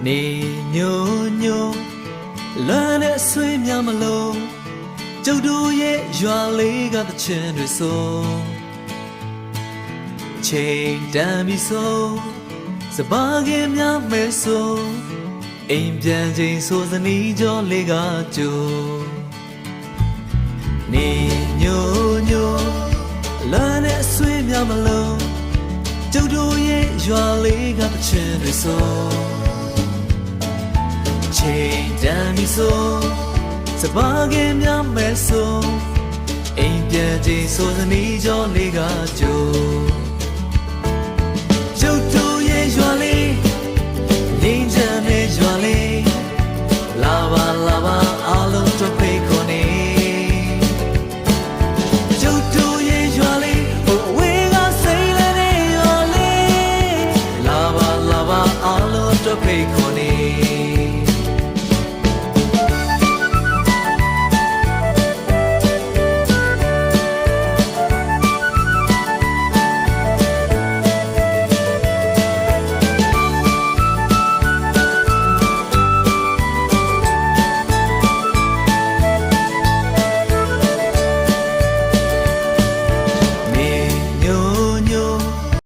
နေညိုညိုလွမ်းတဲ့ဆွေးများမလို့ကျုပ်တို့ရဲ့ရွာလေးကတချင်တွေဆိုချိန်တန်ပြီဆိုစပါးကင်းများမဲဆိုအိမ်ပြန်ချိန်ဆိုစနီးကြောလေးကကြိုနေညိုညိုလွမ်းတဲ့ဆွေးများမလို့ကျုပ်တို့ရဲ့ရွာလေးကတချင်တွေဆိုချိန်တန်ပြီဆိုစပါးကင်းများမဲဆိုအိမ်ပြန်ချိန်ဆိုစနီးကြောလေးကကြိုကျုပ်တို့ရဲ့ရွာလေးငိမ့်ချမ်းတဲ့ရွာလေးလာပါလာပါအားလုံးတို့ဖိတ်ခေါ်နေကျုပ်တို့ရဲ့ရွာလေးဟိုဝေးကစိတ်လည်းတဲ့ရွာလေးလာပါလာပါအားလုံးတို့ဖိတ်ခေါ်နေ